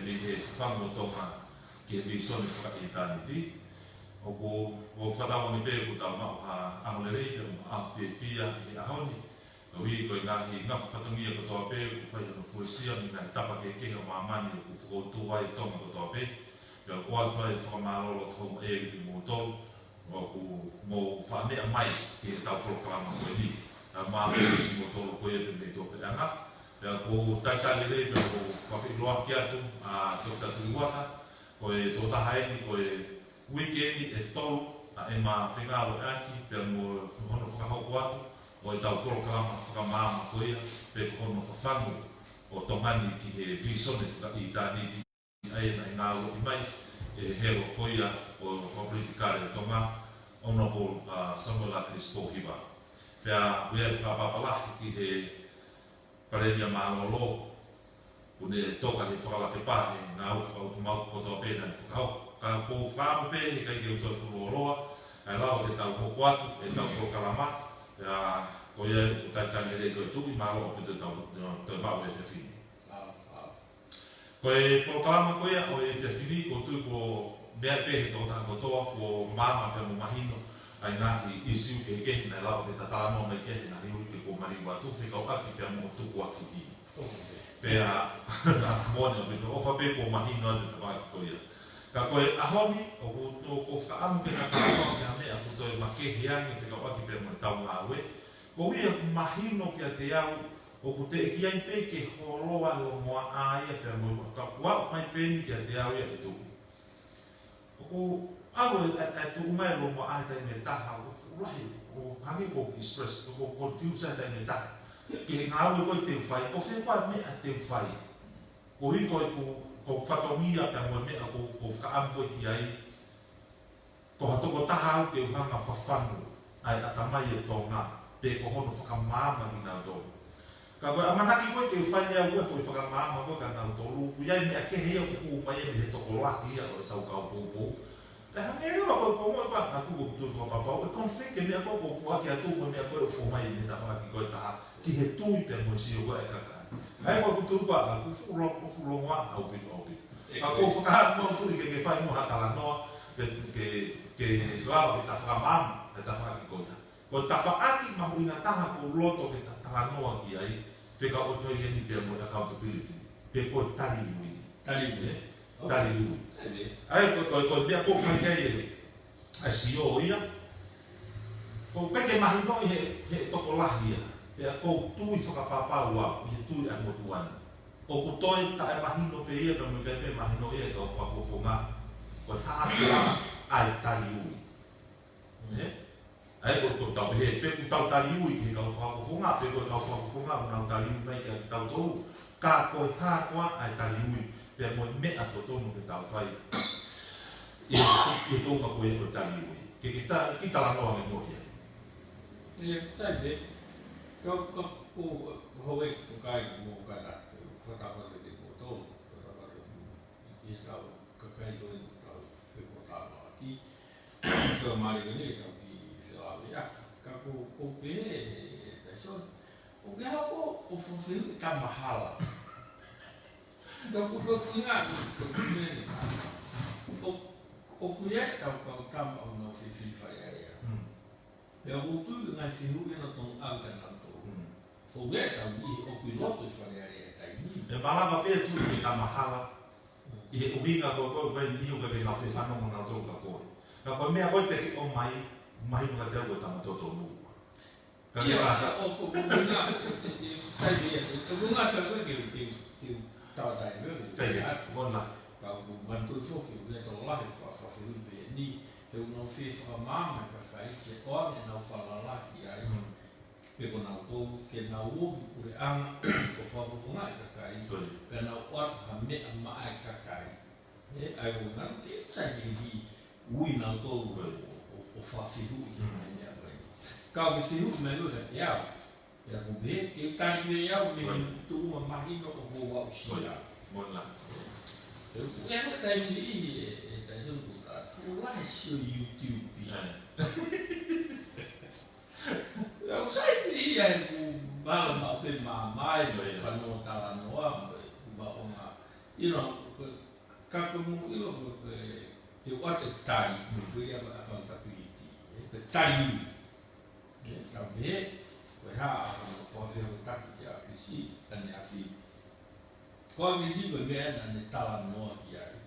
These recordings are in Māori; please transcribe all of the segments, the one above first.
mi he whango tonga ki he Visone Faka'Itaniti. O ko whakatawa ni pēr ko tau mau ha ahone rei, a whiawhia i ahoni. Ui koe ngahi ngā whatongia ko toa pēr, ko whai hana fuesia, mi ngai tapa ke kehe o mamani, ko whakautu wai tonga ko toa pēr. Pea koa toa e whakamālolo tōng e ki mō tolu, o ko mō whaamea mai ki he tau proklama koe ni. Māme ki mō tolu koe e me tō PULE'ANGA. Pea ko taitani rei, pea ko whawhiloa ki atu, a tō tatu UATA, koe tō tahaeni, koe weekendi e tolu, a e mā LONGOA'Aki, pea mō hono whakahoko atu, o e tau proklama whakamāma koea, pe ko hono whawhangu o tongani ki he Visone Faka'Itaniti ai na ngālo i mai, e hero koea o whapolitikare tonga, ono po Samuela Crispo hiwa. Pea wea whakapapalahi ki he PALEMIA MALOLO, kune toka he whakalake pahe, ngā whakautumau kotoa pēna ni whakahoko. Ka ko whaamu pē, he kai ki utoi whuruoroa, ai lao e tau hoko atu, e tau proklama, ko ia taitani rei koe tuki malo o pito tau mau e whiawhini. Ko e proklama koe o e whiawhini, ko tui ko mea pehe tō taha kotoa, ko mama pia mo mahino, ai ngahi isiu ke kehi nei lao ke tatano me kehi na hiu ke ko mariwa tu, Faka'EIKI pia mo tuku aki i. Pea, mone o pito, ofa pe ko mahino atu te whaki koe ia. Ka koe ahoni, o ko whaamu ke nga kāua ke hame, a kutoe ma kehi angi Faka'EIKI pia mo e tau ngāwe, ko ia mahino ki a te au, o ko te eki ai pe ke horoa LONGOA'A ia pia mo ka wau mai peni ki a te au ia te tuku. O ko awo e tuku mai LONGOA'A e tai me taha, o ulahi, o hangi ko ki stress, o ko confuse e tai me taha. Ke ngā au koe te whai, ko whenua mea te whai. Ko hi koe ko whatongia pia mo mea ko whaamu koe ki ai, ko hatoko taha au ke uhanga whawhangu, ai atamai e tōnga. Pe ko hono whakamāma ni nā tōru. Ka koe, amanaki koe te whaine au koe whoi whakamāma koe ka nā tōru. Kuiai mea kehe au kuku mai e me he tokolaki ia o e tau kau pōpō. Te hange rewa koe ko moe kwa ngā kuku tui whakapapau. E konfike mea koe ko kuaki a tūko mea koe o ko mai me ta whaki koe taha. Ki he tui pe moe si o koe e kakai. Ai koe kutu kwa a kufu LONGOA'A au pito au pito. Ka koe whakahat mo turi ke whai mo hatala noa ke lava ke ta whakamāma e ta whaki koe. Ko tawhaaki mahu ina taha ko loto ke tahanoa ki ai, wheka o toi heni pia mo accountability. Pe koe tari ui. Tari ui, tari ui. Ai koe mea ko kai kei e, ai sio ia. Ko keke mahi no i he toko lahia. Pea ko tui whakapapau au, i he tui a motuana. O ko toi tae mahi no pe ia, pe mo kai pe mahi no ia e kau whakofonga. Koe haapea ai tari ui. Ai ko tau he pe ku tau tari ui ki kau whakofonga, pe ko kau whakofonga o nau tari ui mai ki tau tōru. Ka koe hākoa ai tari ui, pe mo mea ko tōnu ke tau whai. E tōnga koe o tari ui. Ki tala noa me mohi ai. Ia, sai de. Ko hoi ki Kakai mō kata, whatawale te ko tōru, whatawale i tau Kakai tōi tau whekotāno aki. So mari ni tau ka ko pe so o ke ha ko o fofiu ta mahala ka ko tinga ko me o ku ya ta ko ta no fifi fa ya ya o tu na fiu na ton alta na to o ge ta ni o ku no to fa ya ta ni e bala ba pe tu ki ta mahala i o binga ko ni o ke na fe fa no na to ka ko me a ko te o mai no te au tama toto nu. Ia, o kunga sai dia. O kunga ka ko ki tau tai me. Ia, bona. Ka o mantu fo ki o to la fa fu be ni e no fi fa mama ka kai ki o ne na fa la ki ai. Pe ko na ko ke na o PULE'ANGA ko fa fu nga ka kai. Pe na o ha me ma ai ka kai. E ai o na sai di ui na to o whawhihu i mea koe. Ka o whihu me lua te au. Ia ko be, ke tari me au me tuuma mahino o ko wau sia. Mona. Ia ko tai ni e tai sun puta. Fulahe sio YouTube. Ia o sai ni ia ku bala ma pe mamai me whanau tala noa ma o nga you know, kakamu ilo te wate tari, me fui a accountability, te tari, tau me, koe ha a whawhia o taki a kisi, ane a fi. Koa kisi koe mea na ne tala noa ki ai.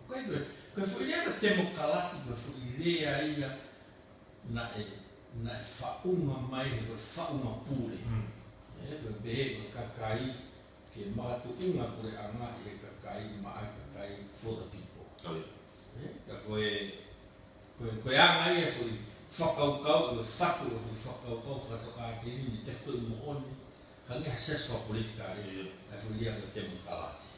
Koe fui a temo kalati, koe fui lea ia, na e whaunga mai, koe whaunga pule. Koe behe koe kakai, ke mātu unga pule'anga e kakai, mai kakai for the people. Ka koe anga ia fui whakaukau, koe whatu o fui whakaukau, whakatokātini, ni te whu mo oni, ka ngeha seswa politika re, e fui lia koe temo kalati.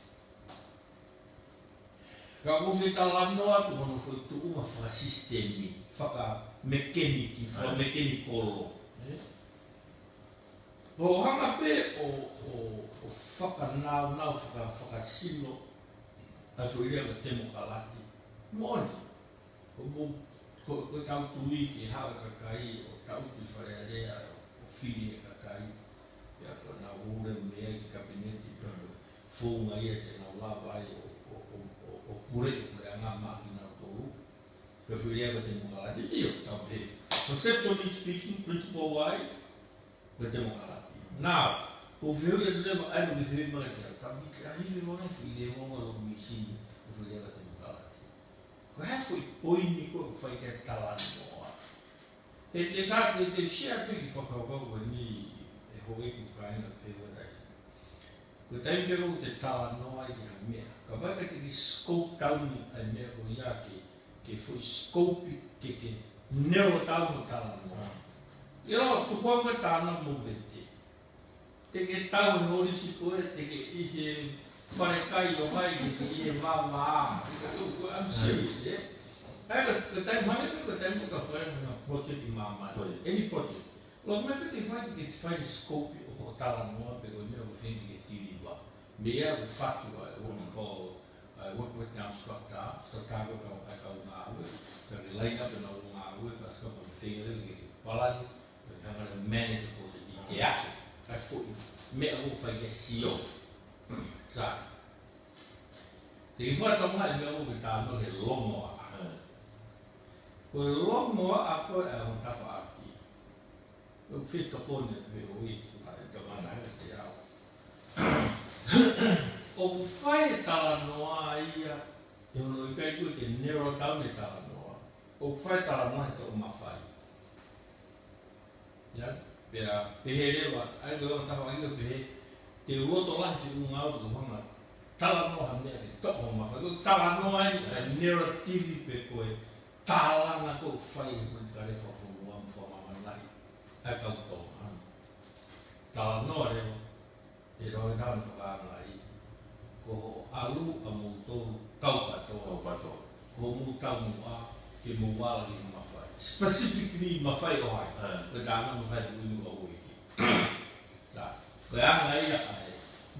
Ka uwhi talanoa, tu mono fui tu unga whakasistemi, whakamekeniki, whakamekenikolo. Ko hanga pe o whakanau, whakasino, a fui lia koe temo kalati. Mo oni, ko tau tui ki hawa kakai, o tau tui wharearea, o whiri e kakai, ia ko nā ure mea ki kabineti, whunga ia te nā lawai o pure anga maki nā tōru. Ka fui lia koe temo kalati, iyo tau he. Conceptually speaking, principle wise, koe temo kalati. Now, ko whiu ia lewa aino ki whiu mai kia, tau ki te ahiwi wana fui lia wonga lo misini, ko fui lia koe temo kalati. Ko hea fui poini ko whai kia talanoa. E shea pe ki whakaukau ni e hoe ku kaina PTOA taisi. Ko taimero te talanoa i ha mea. Ka waka te ki scope tauni ai mea ko ia ke fui scope ke nero taunu talanoa. I roa, tukuanga tāna mo vete. Te ke tau e horisi koe, te ke ihe wharekai o mai ke ie māmaa. I'm serious, yeah? The time money, the time to a project in Maumau, any project. Look, maybe they find scope of Talanoa, but we never think to get TV. May I fact what we call work with down structure, so Tago, I call Maui, so we line up in our work, a couple of things, we get Palan, we have a manager for the action. I thought, may I hope I get CEO. So, the Faka'Itaniti is going to be LONGOA'A. Ko LONGOA'A ko e o tawhaaki. Ko whito kone me o i te mana te au. O whai e talanoa ia, e ono i kai koe te nero tau ne talanoa. O whai talanoa e tō mawhai. Ia, pia pehe rewa, ai koe o tawhaaki o pehe, te roto lahi si unga au tu hanga, talanoa ha mea te toko mawhai. Ko talanoa e narrative pe koe, tālanga ko whai e kuri kare whawhunua mwhamanai, ai kautau. Tālanoa rewa, e roe tāna whakaangai, ko alu a moutou kaukatoa, ko moutau mua, ke MOUA ki mawhai. Specifically mawhai o hai, ko tāna mawhai unu o uiki. Ko anga ia ai,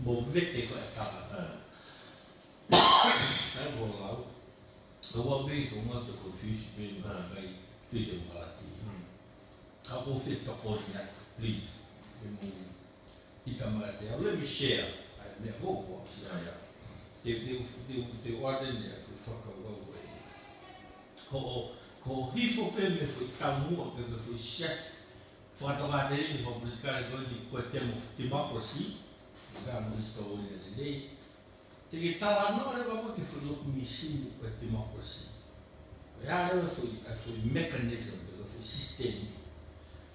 mo vete ko e tālanga. Ai mo lau. Ko wabe ko ngā te confuse me kai te te mkalati. Ka o fit toko ni atu, please. I tamara te au. Let me share. Ai mea hoko au si aia. Te ordene a fu Fakakoa e. Ko hifo pe me fu tamua pe me fu chef. Whakatokātini ni whapulikare koe ni koe temo democracy. Ka mo histori na te dei. Te ke talanoa rewa ko ke whanoku misini koe democracy. Koe a rewa fui mechanism, koe fui system.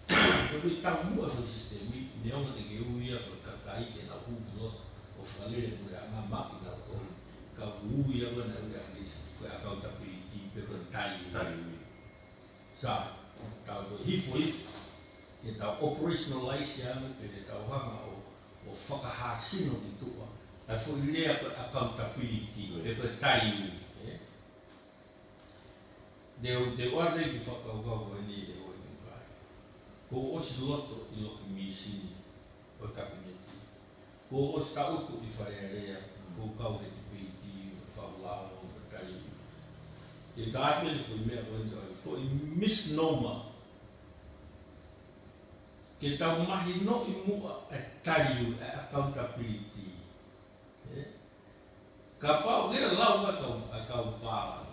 Koe fui tamua fui system. Ne onga te ke uia koe kakai ke na huki loto. O whalere koe a ngā maki na to. Ka uia koe na uia kisi. Koe accountability, pe koe tai. Sa, tau koe hifo. Ke tau operationalize ame, pe te tau hanga o whakahasino ki tua. Ai fo lea ko accountability de ko tai de ordem que Fakakoa ni e o NGAUE'AKI ko o si loto I lo misi o kabineti ko o sta utu I farearea ko kau de piti faula o tai e dape foi me o foi misnomer que tau mahi no I mua e tai accountability. Kapau kira lau kau pala.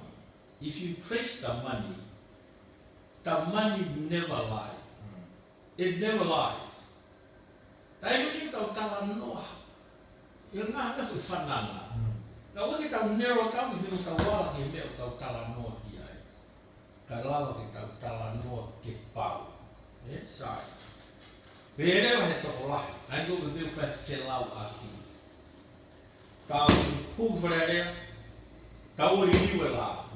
If you trace the money never lies. It never lies. Tapi ni tau talan noa. Yang ngah su fananga. Kau kita nero tau ni tau wala ni me tau talan noa dia. Kalau kita tau talan noa ke pau. Sai. Bere wa to lah. Anjo be fa felau aqui. Tau pu frere. Tau ri wala.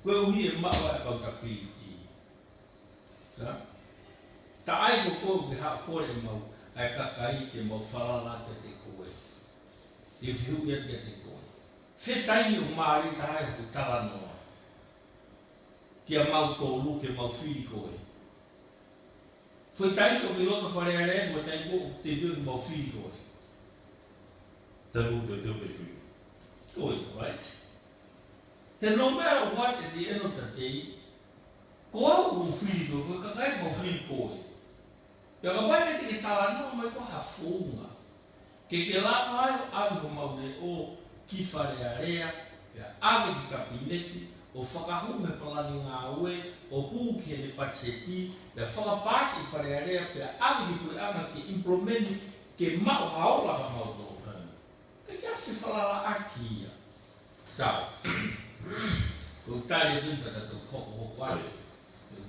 Ko ui ma wa kau tapi. Sa. Tai ko ha ko le mau ai kakai ke mau falala te koe. If you get te koe. Se tai ni mari tai fu talano. Kia mau tolu ke mau fi koe. Foi tai ko mi roto fare ale mo tai ko te viu mau fi koe. Tabu de teu perfil. Koe, right? And no matter what at the end of the day, ko o fi koe, kakai mau fi koe. Ya kapai ni talano mai ko hafunga. Que lá vai abre o mau o ki fare area, ya abre di kabinete, o whakahume palani ngāue, o huki ni patseti, ya whakapasi fare area, ya abre di PULE'ANGA ki implementi ke mau haola ka mau do. Ke kia si whalala aki ya. Sao? Ko tari dun pada tu hoko wale.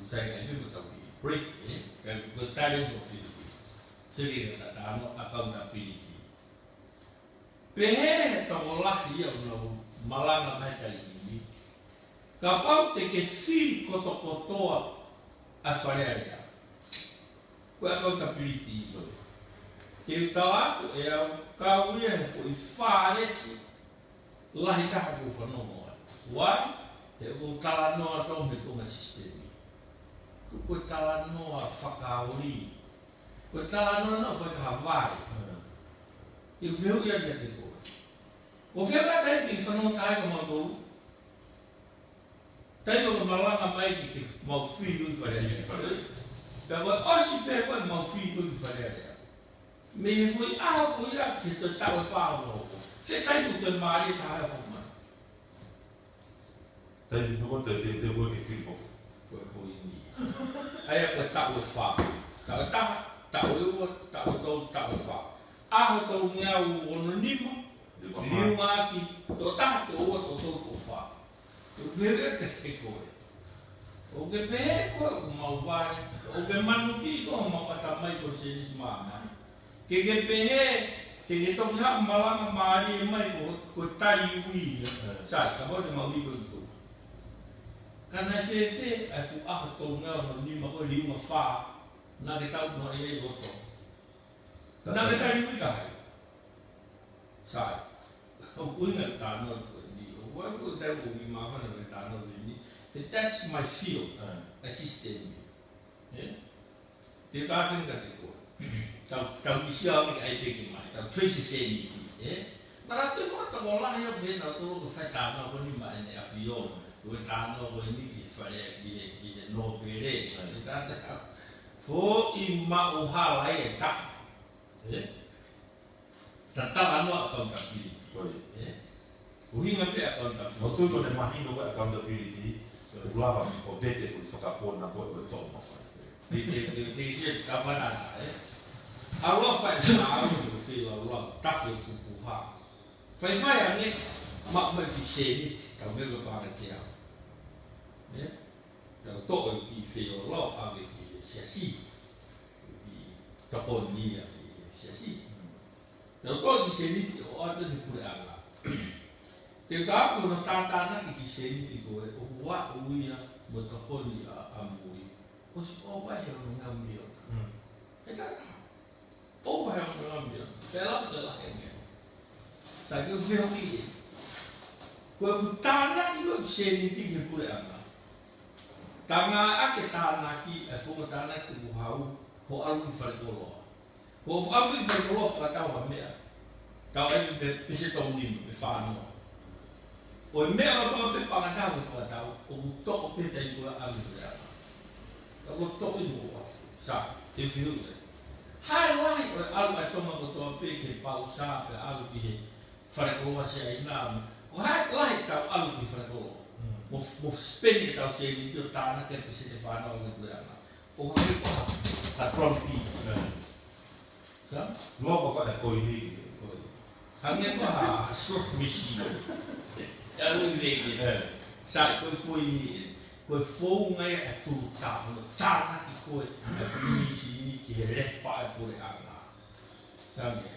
Saya kan dun pada break, kan ko tari dun Philippines. Segi kata ano accountability. Pehe tau lahi au nau malanga mai tai ini. Kapau te ke fili kotokotoa a wharearea. Ko accountability i. Ke utawako e au kauia he fo i whāresi lahi taka ko whanonga. Wai? Te o talanoa tau me tonga sistemi. Ko talanoa whakaori. Ko talanoa na whakahawai. Eu vejo e a minha depois. O vejo até que isso não cai como mandou. Tem no malanga mais que mau filho de fazer. Agora, hoje pegou mau filho de fazer. Me foi algo que tu estava falando. Você está indo de Maria tá a formar. Tem no conta de o que filho. Foi ruim. Aí eu estava falando. Estava falando. Aho tau ngea o ononima, PIUKALA, tō taha te oa tō tō tō whā. Tō where te ste koe. O ke pehe koe o mau ware, o ke manu ki ko o mau kata mai tō senis māma. Ke pehe, ke toki hapa malanga maari e mai ko tari ui. Sai, ka mote mau liko i tō. Kana whewhe, ai fu aho tō ngea o ononima ko liunga whā, nā ke tau no e roto. Nā me tari ui kahai. Sai. O unga tāna ni. O waku tau o mi mawhana me tāna ni. That's my field. Assistant me. Te tātinga te koe. Tau isi au ni ai teki mai. Tau tracy seni ki. Mara te wata o lahi o me tau tolo ko whai tāna o ni mai ne a whiona. Ko e tāna o ni ki whare ki e no pere. Te tāna. Fo i ma o hala e taha. Tata ano accountability. Uhinga pe accountability. O tui kone mahino ko accountability, o lava o vete fu Fakakoa na ko o toma fa. Te isi ka banana, Alo fai na o fila lo tafe ku ha. Fai ane ma ki seni ka me lo para te a. To o ki fila lo ave ki SIASI. TAPUNI'I SIASI. Eu estou dizendo que ordem de PULE'ANGA. Eu estava com tatana que dizendo que o UATA o TAPUNI'I a MOUA. Os vai não é meu. É tata. O vai não é meu. Pela é meu. Sabe o que eu vi? Quando tana que eu dizendo que PULE'ANGA. Tanga a que tana aqui é fogo tana que o hau ko alu Fakakoa. Ko alu Fakakoa Fakakoa mea. Tau e me pese tau nima, me whānoa. O e mea o tō pe pangatau e whakatau, o toko peta i kua alu Fakakoa. Ka o toko i mua wafu. Sa, te whiu e. Hai wahi o e alu ai toma ko tō pe ke pau sa pe alu ki he Fakakoa se ina o hai tau alu ki Fakakoa mo spend tau se ni to tana ke pese te fana o ke ana o ha ka trompi sa logo ka e koini hangnya ko ha short misi ya lu legi sa ko ni ko fo ngai a tu ta no tana ki ko e misi ni ki re pa PULE'ANGA sa me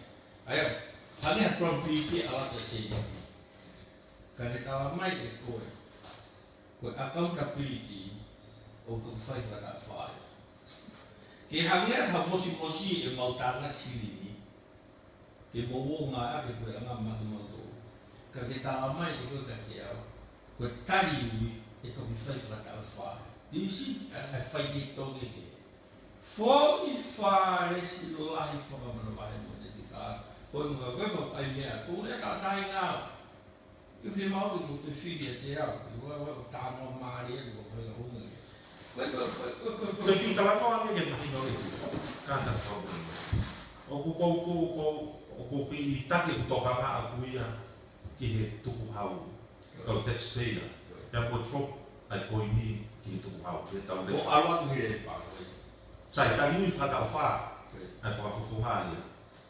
ayo hangnya trompi ki ala ke se ni kare tawa mai e ko accountability o tu fai fata fai ke hangnya ta mosi e mau tana sili ke mo nga ke PULE'ANGA ma mo to ka ke ta mai ko ka ke au ko tari e to ki fai fata fai disi a fai di to ke for if is life for ma ba mo de ka ko mo ko ai me ko e ta tai nga eu vi mal do teu filho dela, eu tava no marido, eu falei não. Porque tá lá com alguém que não tem cada forma. O que tá que toca lá a cuia que é tuku hau, o taxpayer, já pode trocar a coini que tuku hau, que tá onde. O aluno que é pago. Sai tá ali faz a fa, aí faz a fumaia.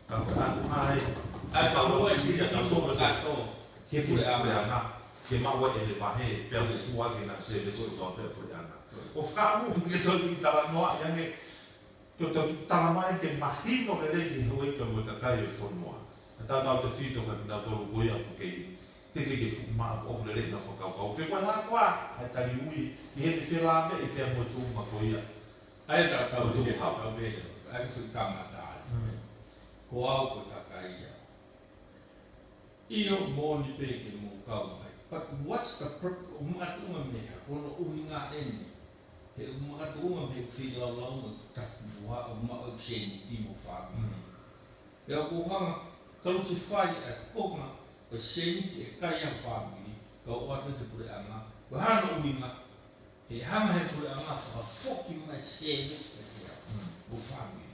Tá aí para o exílio tá bom gato. Que PULE'ANGA, que MOUA ele vai pelo fuá que na se isso do PULE'ANGA. O fato que eu tô tava no yang que eu tô tava mais que mahimo ele que foi que o Kakai foi no. Então dá o fito que dá todo o goia porque tem que fumar o ele na Fakakoa. Que vai lá qua, aí tá ali e ele fez lá e que é muito uma coisa. Aí tá o do tá bem. Aí foi camada. Coal o Kakai. Io moni peke mo kaumai. But what's the purpose? Umatunga meha, kono uhinga eni. He umatunga meha fila launga tapuha o sheni timo fami. He o kuhanga kalu si fai e konga o sheni e kaya fami. Ka o watu he PULE'ANGA. Ko hana uhinga. He hama he PULE'ANGA whaka foki mai service e kia o fami.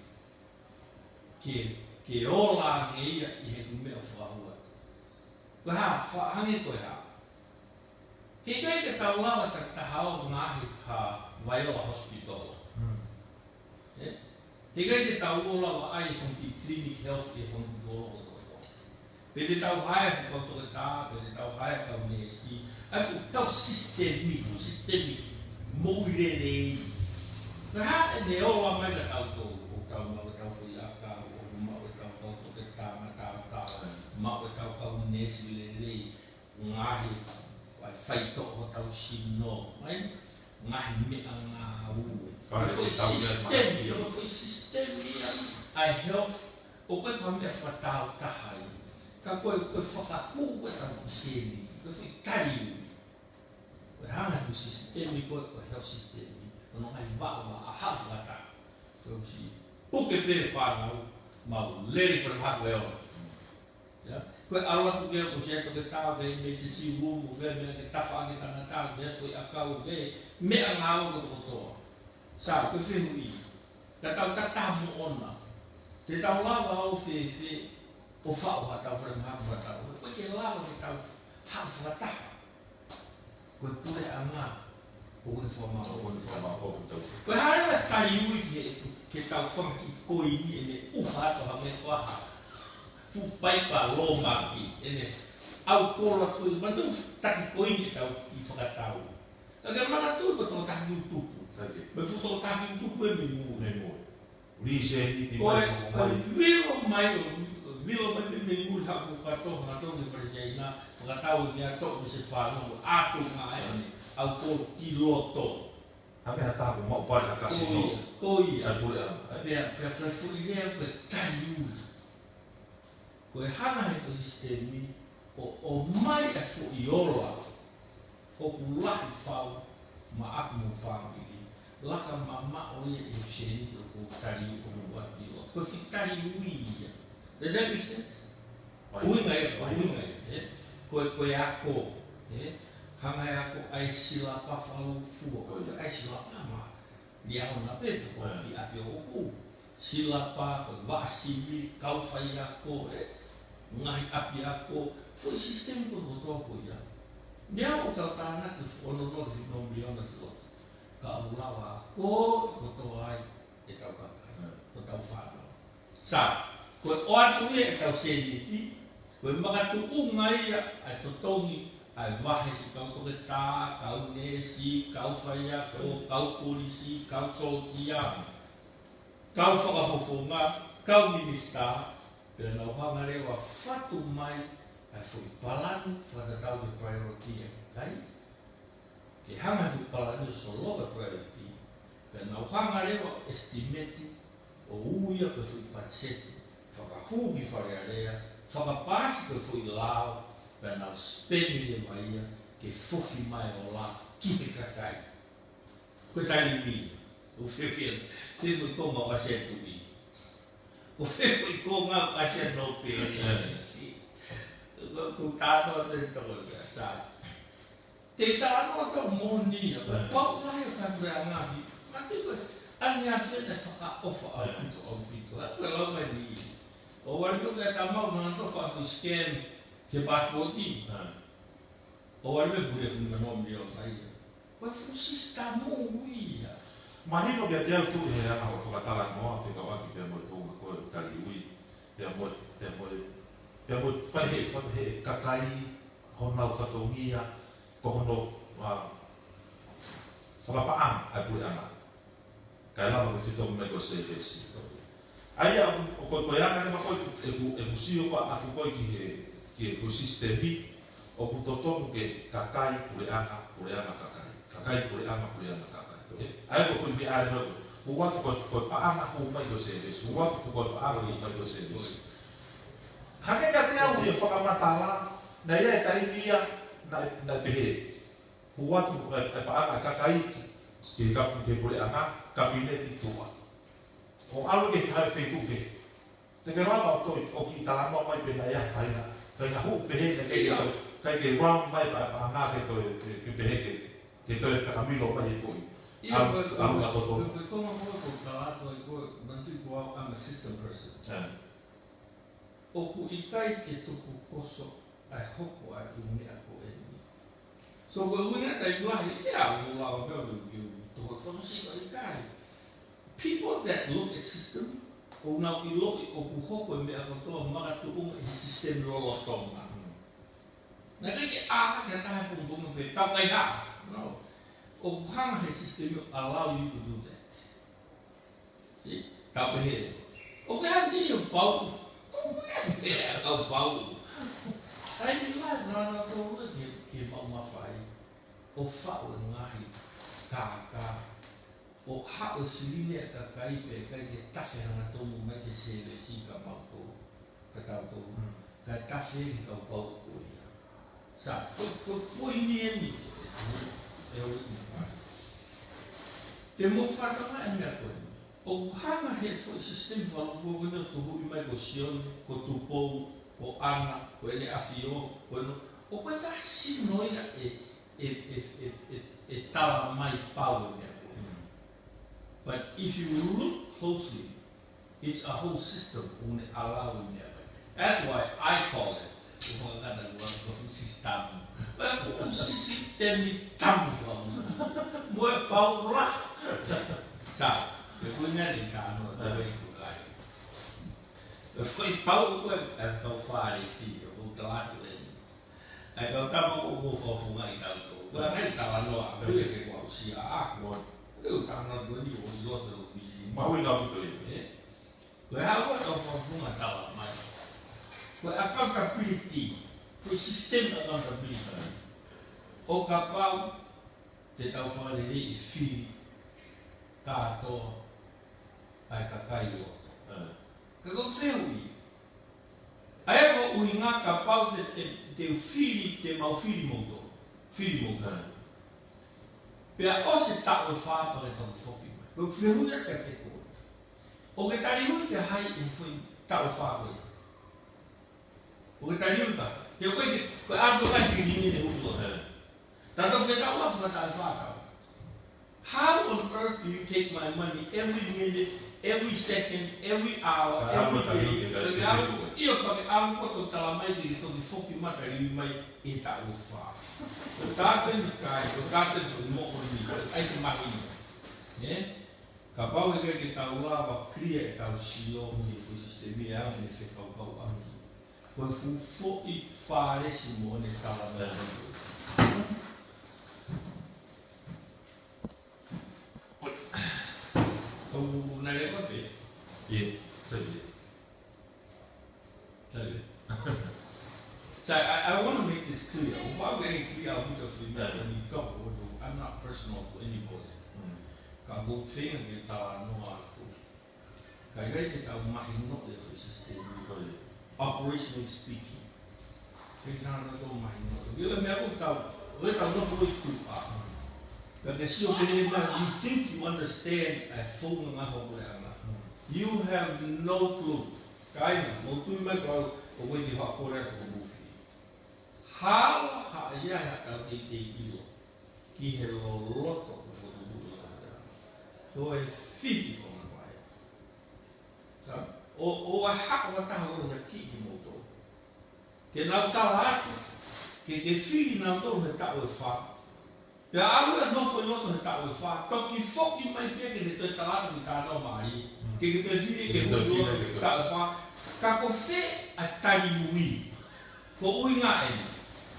Ke ola ngeia I he kumea whahua. Ko ha hangi ko ha. He kai ke tau lawa ta tahau ngahi ha Viola Hospital. He kai ke tau lawa ai from the clinic health care from the go. Pe tau hai fu ko to ta, pe tau hai ka me si. Ai fu tau systemic mo le. Ko ha ne o wa mai ka tau to o tau ma tau fu ya ka o ma o tau to ke ta ma ta ma o tau ka nesi le ngahi fai to o tau sino mai ngahi me anga u foi sistemi ai health o ko ka me fatau tahai ka ko whakaku ko tau seni ko foi tari o hana fu sistemi ko health sistemi no ai va a hafata ko si puke pe fa mau le for hardware ko ala tu ke ko se to ke ta be me ti si wo mo be me ke ta fa ke ta na ta be foi akau be me anga o ko to sa ko fe hui ka ta mo ona te ta la o fe o fa o ta fra ma fa ta ko ke la o ta ha fa ta ko PULE'ANGA o ne forma o ko ha ta yu ke ta fa ki ko I ne u ha to ha me ko ha fu pai pa lomba ki ene au kola ko mantu taki ko I tau I whakatau. Ta ke mana tu ko to taki tupu. Me fu to taki tupu e me mu. Ri se ni ko vilo mai me mu ha ko ka to ha to ni fresaina whakatau ni ato me se fa no atu nga ene au ko I loto. Hame hata ko mo pa ka kasino. Ko I ai PULE'ANGA. Pe fu idea ko tari ko hana he ko sistemi o mai e fu iola o ku lahi fau ma aku mo fau I laka mama o ye e sheni ko tari ko mo wati ko fi tari uia. Does that make sense? Uinga ko ako hanga ako ai sila pa fau fu ko ai sila pa ma dia ona pe ko I api o ku sila pa ko vasili kau fai ako ngahi api ako foi sistem ko to ya dia o tau tana ke ono no di no miliona di lot ka ulawa ko to ai e tau Kakai ko tau fa sa ko o atu e tau seniti ko maka tu ngai a to tongi ai vahe si kau to ta kau nesi kau faia kau polisi kau sotia kau whakafofonga kau minista pera nau hanga rewa whatu mai ai fui palani whakatau ke priority e kai ke hanga fui palani so loga priority pera nau hanga rewa estimate o uia ke fui patseti whakahugi wharearea whakapasi ke fui lao pera nau speni e maia ke fuki mai o la ki pe Kakai koe taini mi o whewhian whewhi konga o asia tui o whewhi konga o asia no peri ko tātua te tau sa te tātua tau mōni pau lai o whakura ngāhi mati koe ane a whene whakaofa au pito koe longa ni o wari koe ta mau ngana to whawhi scan ke passporti o wari me pure fumi manomi o mai koe fusista mō uia Mahino kia te au tu he ana o whakatala noa whikawaki pia moe tōnga koe tali ui pia moe whaihe Kakai honau whatongia ko hono whakapaang ai PULE'ANGA kai lama ke whitonga mai ko SIASI aia o koe anga nema koe e musio ko atu koe ki he systemi o kutotongu ke Kakai PULE'ANGA Kakai PULE'ANGA ai ko fui ai no o ko paanga ko mai do SIASI o ko paanga ko mai do SIASI hake ka te au e whakamatala na ia e taimia na pehe huatu e paanga KAKA'EIKI ke PULE'ANGA kabineti tua o alu ke whae wheituke te ke rama o toi o ki talama mai pena ia whaina hu pehe na kai ke round mai paanga ke toi ke pehe ke toi takamilo mai e koi I'm a system person. Oku IKAI ke tuku koso ai hoko ai umi ako eni. So when I lahi, people that look at system, o nau I loki oku hoko me ako toa makatu unga I system lolo tonga. Na reke aha kia tahe pungunga pe tau kai ha. No. O hanga he system allow you to do that. See? Tau pehe. O kaya ni yung pau. Kaya kau pau. Ai ni lai nana tōna ke maumawhai. O whao ngahi kāka. O hao siline a Kakai pe kai ke tawhi hanga tōmu mai ke SIASI ka mauto. Ka tau tōmu. Ka tawhi ki kau pau koia. Sa, ko ni eni. Te mo whatanga e mea koe. O hanga he foi system whalawhogina tuhu I mai ko Sione, ko tupou, ko ana, ko ene awhio, ko eno. O koe ka sinoia e tala mai pau e mea koe. But if you look closely, it's a whole system une allow e mea koe. That's why I call it o sistema. Mas o sistema tamu falando. Moe pau lá. Sabe? Eu fui na linkano da PIUKALA. Eu fui pau com a calfare sim, eu vou lá também. Aí eu tava com o fofo aí tanto. Agora ele tava no ar, eu ia que o sia água. Eu tava na dor de os outros vizinhos. Mas o não tô aí. Eu agora o fofo aí tava mais. Accountability, foi sistema accountability. O capau de tal forma de filho, tato, ai Kakai outro. Que aconteceu? Aí o inga capau de filho de mau filho montou, Pela osse tá o fato de tão fofinho. O que ferrou é que é coisa. O que tá ali que aí foi tal fato. O que tá ali eu conheço, a do casiguinho de ulo. Tanto fez a fatal fatal. How on earth do you take my money every minute every second, every hour, every day. Io pake alu koto talamai di toki foki matari mai e ta ufa. O tate ni kai, o tate ni mo o ni, ai te mahi. Ne? Ka pau e ke tau lava kria e tau sio ki fu sistemi a ni Fakakoa. Ko fu foki fare si mo ni talamai. So I want to make this clear. Without getting clear, I'm not personal to anybody. Kago thing and no system. Operationally speaking. You think you understand a full enough of you have no clue. Hala ia hata te ilo ki he loto for the budo so e fiti for my wife o a hako ta ho na ki moto ke na ta ke fili na to he ta o fa te alu no foi loto he ta o fa to ki foki mai pe ke te ta fi ta no mari ke fili ke mo ta o fa ka ko fe a tani mui ko uinga e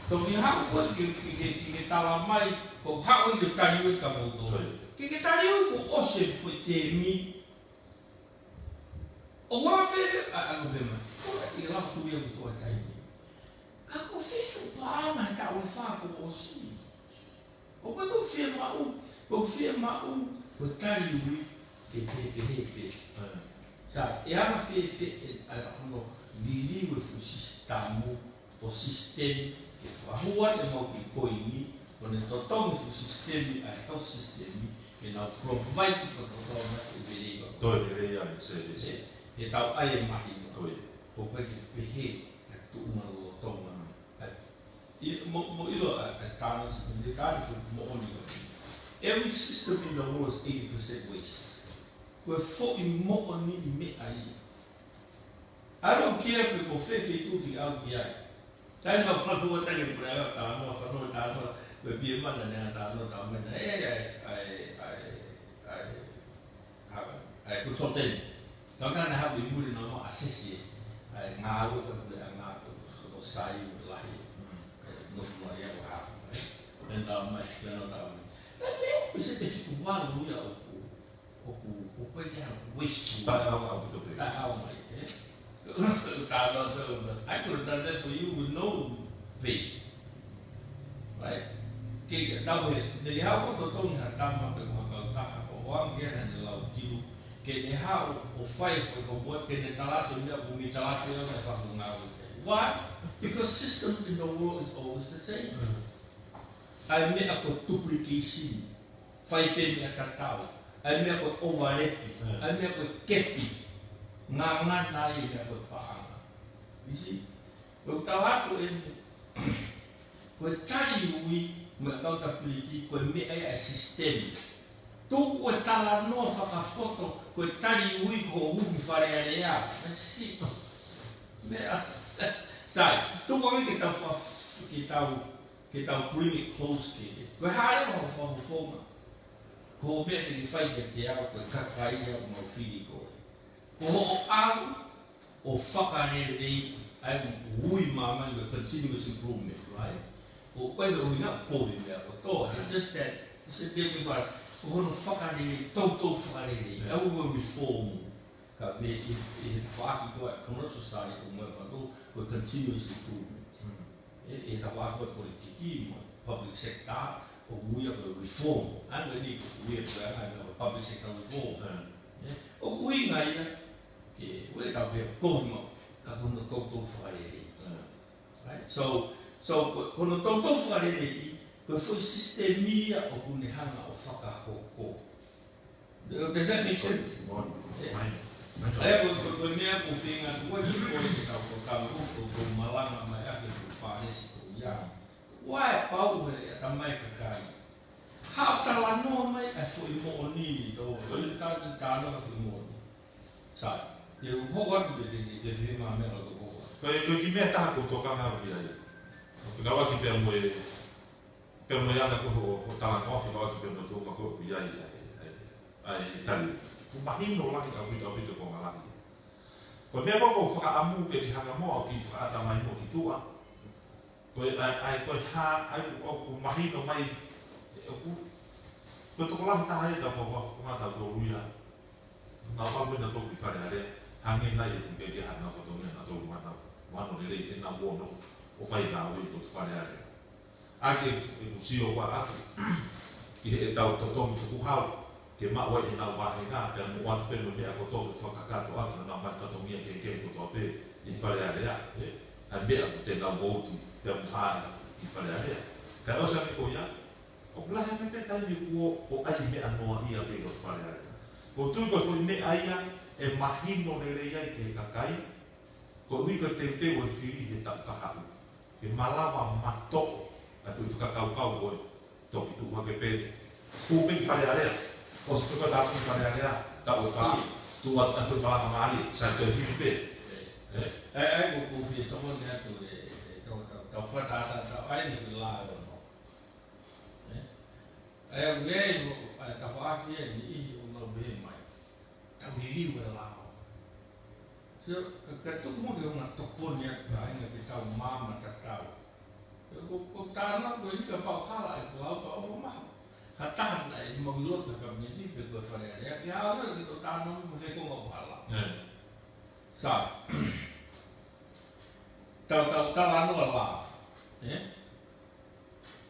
toki hau ko ke tala mai ko hau i tani ui ka moto. Ke tani ui ko ose foi te mi. O wā whewhe, ango te mai. I la tu ia ko toa taimi. Ka ko whewhe pāma ta o whā ko osi. O koe ko whewhe mau, ko tani ui e te. Sa, e ana whewhe e hono liliwe fu sistamu o sistemi e whahua e mau ki koini o ne totongi fu sistemi a health sistemi e nau provide ki totonga fu veleiwa. Toi veleiwa e se. E tau ai e mahi no. O koe ki pehe e tu umalo o tonga. Mo ilo a tāna sistemi, e tāna fu mo oni. Every system in the world is 80% waste. Koe fo I mo oni I me ai. I don't care if you say tu di out di ai. Saya nak kalau kita ni berada tamu, kalau tamu berbicara dengan tamu mana consultant. Kalau kan have ibu di nama asesi, ngawu kan boleh ngawu, kalau saya lahi, nufma ya wahaf, dan tamu explain tamu. Tapi bisa basic one ya aku pergi waste. Tak tahu betul. Tak tahu mai. I could have done that for you with no pay. Right? Okay, that way, the how to tell you how to or one year and the low kilo. Can they have or five for what can the Talaki will be Talaki why? Because systems in the world is always the same. I made a duplication, 5 penny at a tower. I made a overlapping. I made a kepi. Ngangan na yun na pagpaanga. You see? Kung tawa ko kung tayo ui mag-accountability kung may ay sistem. Tuku ko tala no Fakapoto kung tayo ui ko huwag farearea. Kasi, say, tuku kami kita bring it close to it. Kung hara mo fa forma. Kung may nilifay kaya kung Kakai ya mo fili ko. Ko au o whakarere ai ui mama with continuous improvement, right? Ko koe no ina pōri mea ko toa. It's just that it's a bit of a hono whakarere, tautou whakarere. Au o reform ka me I whaaki koe commercial side o moe pato ko continuous improvement. E ta whaako e politiki mo public sector o uia ko reform. Anga ni ko uia ko anga public sector reform. O ui ngai ke we ta be ko mo ka kono toto whakarere. Right? So kono toto whakarere ko foi sistemia o kunehanga o Fakakoa. Does that make sense? Saya berbunyi kufingan gua di kampung ko malanga mai ake faris ko ya. Why pau ya tamai Kakai. Ha talano mai a foi mo ni to. Ko ta no foi mo. Sai. Te uhoa te whima mea o toko hoa. Koe ki mea taha PALESITENI ki ai. Whikawa ki pia moe ana ko o Talaki, whikawa ki pia moe tōma ko ki ai tali. Tu mahino laki ka pita ko ngā laki. Koe mea koko whakaamu ke ki hanga moa ki whakaata mai mo ki tua. Koe koe ai o mahino mai koe toko laki taha e ka whangata ko ruia. Ngā whamena tōku i whare are, hange nai e kuke ki hanga whatongia na tōku wano le rei e nā wono o whai ngā ui ko te whare are. Ake e kusio kwa atu, ki he e tau totongi tuku hau, ke maua i nā wahe ngā, pe anu watu penu mea ko tōku whakakato atu, nā mai whatongia ke ko tō pe i whare are a. Ai mea ko te nā wautu, pe anu hana i whare are a. Kai osa me ko ia, o kulahe me pe taimi kuo o ai mea noa ia pe ko whare are. Ko tui koe whoi me aia e mahino le rei ai ke Kakai, ko ui koe te te o whiri he tau kahau. Ke malawa matoko, ai whui whakakaukau koe, toki tuha ke pēte. Kūping whare area, o si tuka tāpuni whare area, tau e whaa, tua a whui palanga maari, sai koe whiri pē. Ai ko kuwhi e toko ni atu e tau whatata, tau ai ni whi laa o no. Ai au ngei, tau whaaki e ni ihi o ngau behe mai. Tau ni riu e lao. Ka tuku mo ke o ngā tokoni atu ka inga ki tau māma ta tau. Ko tāna koe ni ka pau Hala e kua au ka ofa maha. Ha tāna e mau lotu ka mini pe koe whare area. Ki hawa ni ko tāna mo wheko ngau Hala. Sa. Tau anua la.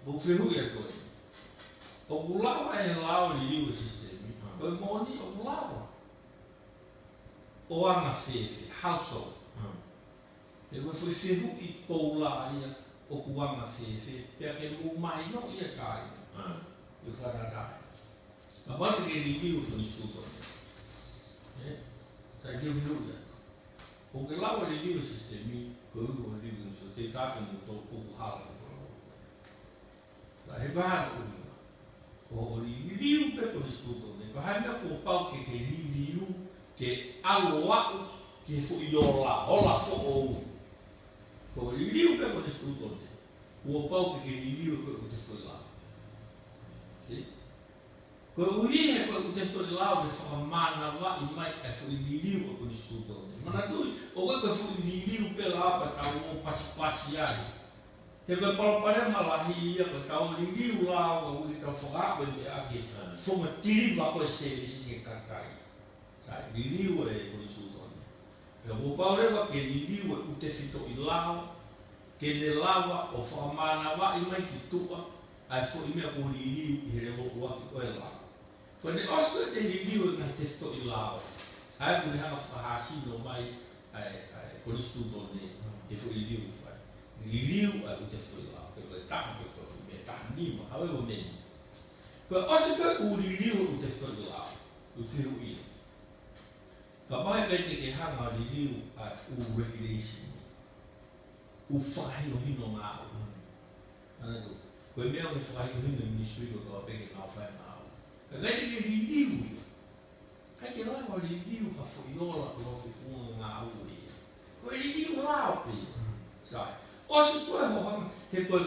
Ko whihu e koe. O kulawa e lao ni riu e sistemi. Koe moni o kulawa. O anga whewhi, household. E koe whihu i koula ia o kuanga whewhi, pia ke mu mai no ia kai. I whatatai. Ka wate ke riu ko ni stuto. Sa ke whihu ia. O ke lawa riu sistemi, ko uko riu so te tāke mo tō uku Hala. Sa he kāna ui. O riu pe ko ni stuto. Ko haina ko pau ke riu ke aloa ke fuiola, ola fo'ou. Ko riu pe ko te skutone. Ua pau ke riu pe ko te fuiola. Ko uhi he ko te fuiola ke whakamana wa i mai e fuiliu pe ko te skutone. Mana tui, o koe ko fuiliu pe la pa tau o pasi ai. He koe palapare malahi ia ko tau riu la o ui tau whakape me ake. Whonga tiri wa koe servisi ke Kakai. Ririu e ko sutone. Pe o paurewa ke ririu e ute fito i lao, ke ne lawa o whamana wa i mai ki tua, ai fo i mea ko ririu i here o waki o e lao. Ko ne osko e te ririu e ngai te fito i lao, ai ko ne hanga whakahasi no mai ko sutone e fo i ririu whai. Ririu e ute fito i lao, pe ko e taha pe ko e mea taha nima, hawe o meni. Ko osko e u ririu e ute fito i lao, ko whiru i. Ka mai kai te ke hanga ririu a u regulation. U whakahino hino ngā au. Ana tu, koe mea me whakahino hino i ministry ko kawa peke ngā whai ngā au. Ka kai te ke ririu i. Kai ke lawa ririu ka whaiola ko rofi funga ngā au i. Koe ririu lao pe. Sai. Osi koe ho hanga, he koe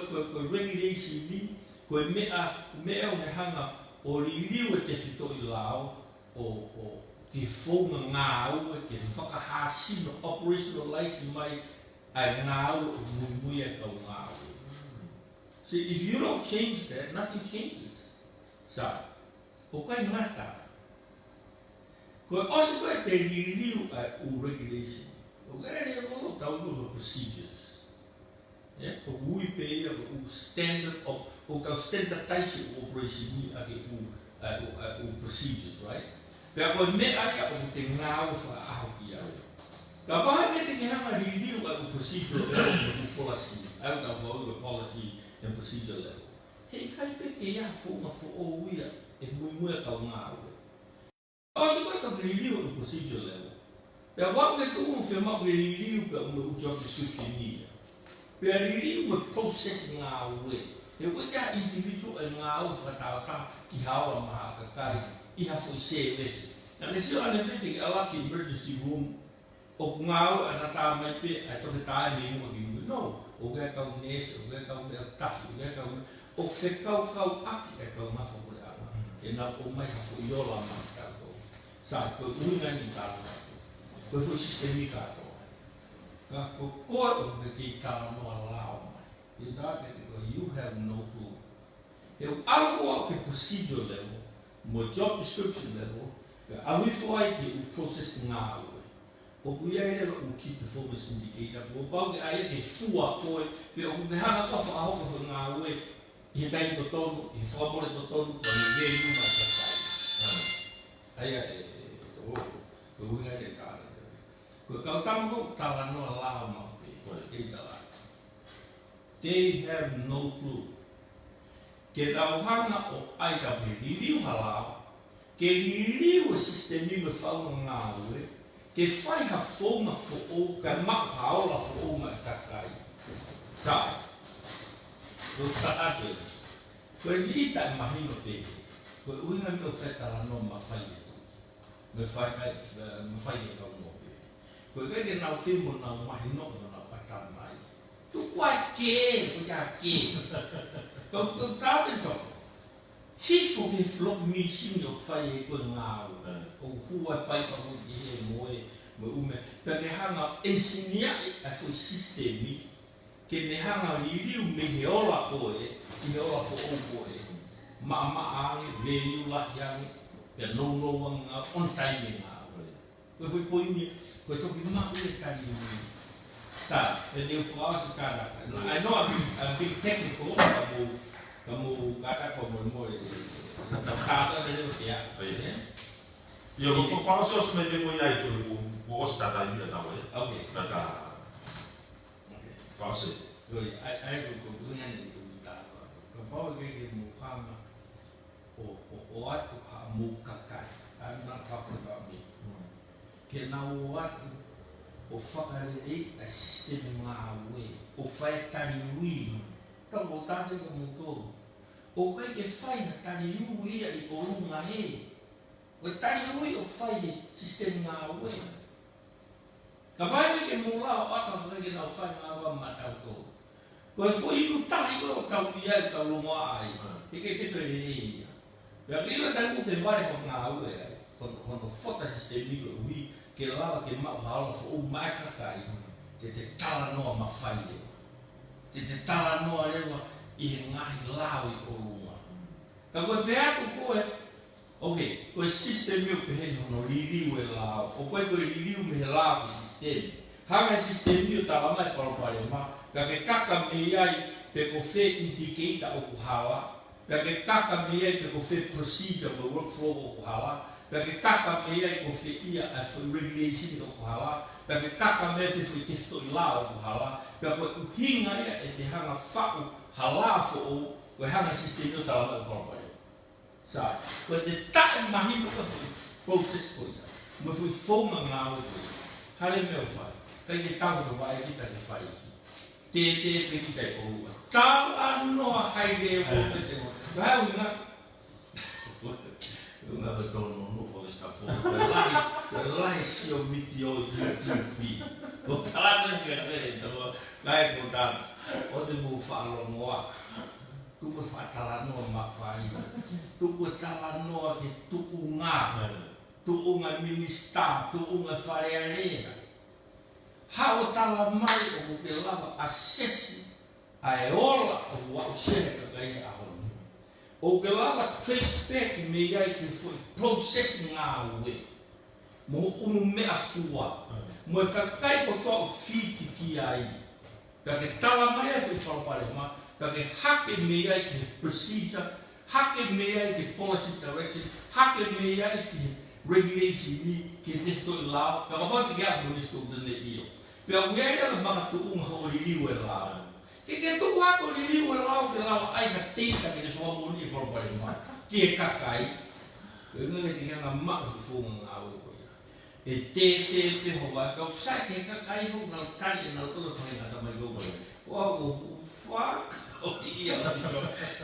regulation ni, koe mea o ne hanga o ririu e te whito i lao o ke whonga ngā au, ke whakahasino, operationalize mai ai ngā au o mui e kau ngā au. See, if you don't change that, nothing changes. So, o kai ngata. Koe osi koe te ririu ai u regulation. O kai rea mono tau no procedures. O ui pe ia o standard, o tau standardizing operation ni ake u procedures, right? Pea koe me aia o te ngāu whaaho ki au. Ka paha me te ngehanga ririu au procedure level o policy, au tau whau policy and procedure level. Hei kai peke ia whonga who uia e muimua kau ngāu. Osi koe tau ririu au procedure level. Pea wau ke tumu whemau ke ririu pe ume job description nia. Pea ririu me process ngāu e. He koe kia individual e ngāu whakatawata ki hawa maha Kakai. Iha foi service. Tane sio ane fiti alaki emergency room o ngau ana ta mai pe ai to ta ni mo ki no o ga ka nes o ga ka me tafu o ga ka o fe kau aki e ka ma fo anga e na o mai fo yo la ma ta ko sa ko una ni ta ko fo sistemika to ka ko o ki ta no ala you have no clue. Eu algo que procedure level, mo job description level, a we foi que o process ngau. O que é o key performance indicator, o pau que aí que fua foi, que o que há na fa ho ko ngau e dai to todo, e formula to todo, para ninguém uma aí é o que é tá. Ko ka tambo tá no lá ma e tá lá. They have no clue. Que rauhanga o aita pe ririu Hala, que ririu o sistemi me whau ngāue, que whai ha whonga fo o, ka mak haola fo o ma Kakai. Sa, ko taate, koe li tai mahino te, koe uinga mi o whetara no ma whai e tu, me whai e kau no pe. Koe kere nau whimo nau mahino nau patamai. Tu quai che, tu ya che. Kau tahu tu. Hifo ke flop missing yo fai ko ngau. O hua pai ka mo di moe ume. Porque hanga ensinia a foi sistemi que me hanga liu me heola koe, heola fo o koe. Ma ai veniu la yang pe no wanga on time ngau. Ko foi poini ko to ki ma e tali. And you for us, I know I'm being technical, kamu kata formula the kata dia dia. Yo ko falso se mete mo ia itu o sta da ia na we. Okay. Kaka. Okay. Falso. Good. I go punya ni ta. Ko pau ke mo kama o atu ha mo Kakai. I'm not talking about me. Ke na o atu o whakare'ei a sistemi ngāue, o whai tariui, tau o tāte ka mōtoro. O kai ke whai na tariui ia I o runga he. O tariui o whai he sistemi ngāue. Ka mai ke mōla o ata kai ke nau whai ngāua matau tō. Ko e fo iru tahi ko o tau ia e tau LONGOA'A e ke peto e rei ia. Pea kira tangu te whare whak ngāue ai, kono whaka sistemi ko ui, ke lava ke mau hala fo o mai Kakai te tala noa mawhai lewa. Te tala noa lewa I he ngahi lau I o runga. Ka koe pe atu koe, koe sistemi o pehe hono ririu e lau, o koe ririu me he lau ki sistemi. Hanga e sistemi o tala mai parapare ma, ka ke kaka me iai pe ko whe indicator o ku Hala, ka ke kaka me iai pe ko whe procedure o workflow o ku Hala, Porque taka me ia ko fe ia a regulation do Hala, porque taka me fe foi testo lá o Hala, porque o hinga ia e te hanga fa'u Hala fo o hanga sistema do tala o proprio. Sa, ko te tae mahi ko foi process ko ia. Me foi fonga ngau ko. Hale me o fai. Kai te tau do vai ki ta te fai ki. Te ki ta o. Tala no hai de o te o. Vai unha Una retorno no for esta foto. Wallahi sio video YouTube. O talana que é, então vai contar. Onde vou falar no tu me fatala no mafai. Tu me tala no que tu unga ministar, tu unga farealera. Ha o tala mai o que lava assess a eola o wa o sere que ganha a o que lava trace back me ia que foi process ngāue mo me a fua mo Kakai ko to fiti ki ai ka ke tala mai foi para ma ka ke hake me ia que procedure hake me ia que policy direction hake me ia que regulation ni que testo lá ka ba que ga no testo de io pero ia la ma tu ho li la que tu wako ni liu lau ke lau ai ka teita ke te whamu ni polopare ma. Ki e Kakai. E ngane ki hanga mak fu funga ngau ko ia. E te hoa ka usai ke Kakai ho nau tari nau tono whai ngata mai gau mai. Wa go fuck. Iya,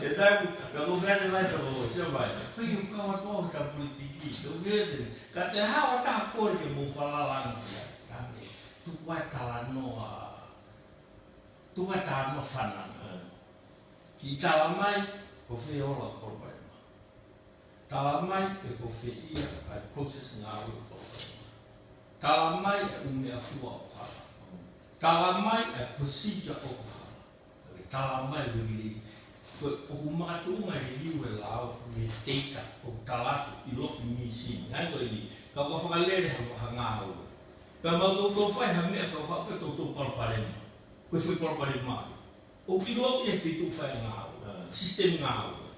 ya tahu. Kalau berada lain tu, siapa? Pergi kau tu kita politiki, tu verde. Kata hawa tak kau je mau falalan dia. Tapi tu buat talanoa, tu buat talano fana. Kita lamai, kau fez orang problema. Talamai ke kau fez ia, ada proses ngau. Talamai umia fua ohala. Talamai procedure ohala. Talamai begini, pengumumatan tu ngai diulang lau, meteka, talaki, ilok misi, ngai kau ini. Kau kau fakalere hangau. Kalau tu fai hamil kau kau tu palparema, kau fui palparema. O ilok ini fitu fai ngau, sistem ngau.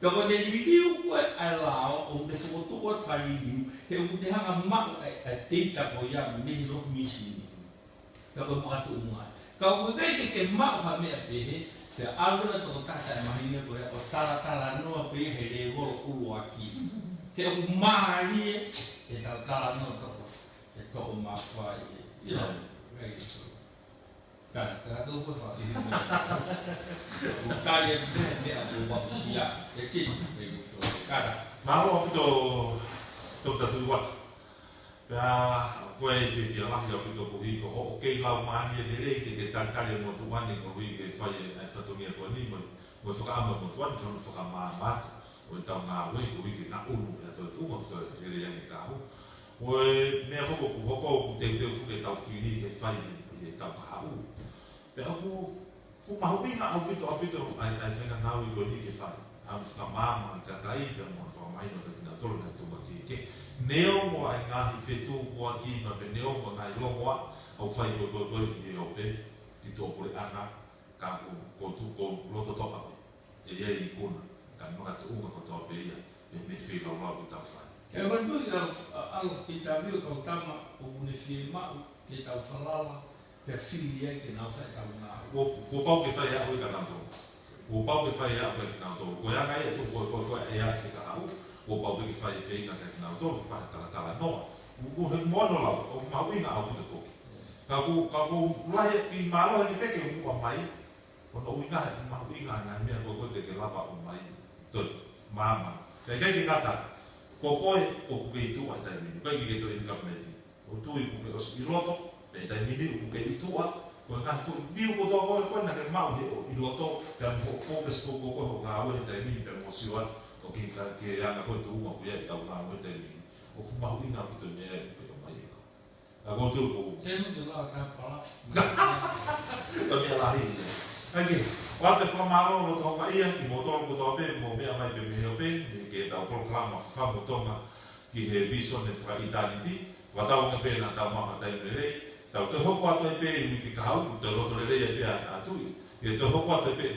Kalau dia review kau alau, o de foto kau kali review, he o de hang mak teka kau yang ilok misi. Kalau mau tu umai. Kau bukan ke mak kami apa te algo tu tata mahina ko o tala no pe hele go uaki ke umari e tala no to e to mafai ya right cara tu foi fácil o cara de abu babsia e ti cara Mau tu buat ya koe fifia lah ya pito kuhi ko ho ke lau mani ele ke tantale mo tuani ko hui ke fai ai fatongia ko ni mo whakaama mo tuani ko whakama o tau ngā wei ko hui ke na unu ya to tu mo to ele yang ka hu o me hoko ku hoko ku te fuke tau fini ke fai e tau ka hu pe aku fu mahubi na apito ai whenga ngau i ko ni ke fai au whakama Kakai pe mo whakamai no te tina tolu na tu ke neo mo ai ngahi fetu ko aki ma pe neo mo ngai LONGOA'A au fai ko i o pe ki to PULE'ANGA ka ko tu ko loto topa e ia i kuna ka no ka tu ko to pe ia pe me fi lo lo ta fai e quando al interview con tama o ne firma che ta falava per figlia che non fa ta una ko pau ke fai a ho ka na to ko pau ke fai a ko na to ko ya ngai to ko e ia ke ka au o pau ke fai feinga ke na to fa tala no o he mono la o mauinga au te fo ka ku lai pi malo ni peke o mai o no uinga mauinga na me ko te ke lava o mai to mama te ke kata ko ko ke tu ata mi ko ke to inga meti o tu i ku ke os iloto pe ta mi ku ke tu a ko ka fu biu ko to ko na ke mau o iloto ka ko ko ga o te mi pe mo siwa o ki ke anga ko tu mo ku ya tau na mo te mi o fu mau ina ku te me pe o mai ko a go tu ko te no te la ta pala o me la hi ai wa te fa malo lo to ka ia ki mo to ko to be mo me mai pe me o pe ke tau proclama fa mo to ki he Visone Faka'Itaniti wa tau nge pe na tau ma ta le tau te hoko atu pe mi ki ka hau te roto le le pe a tu ke te hoko atu pe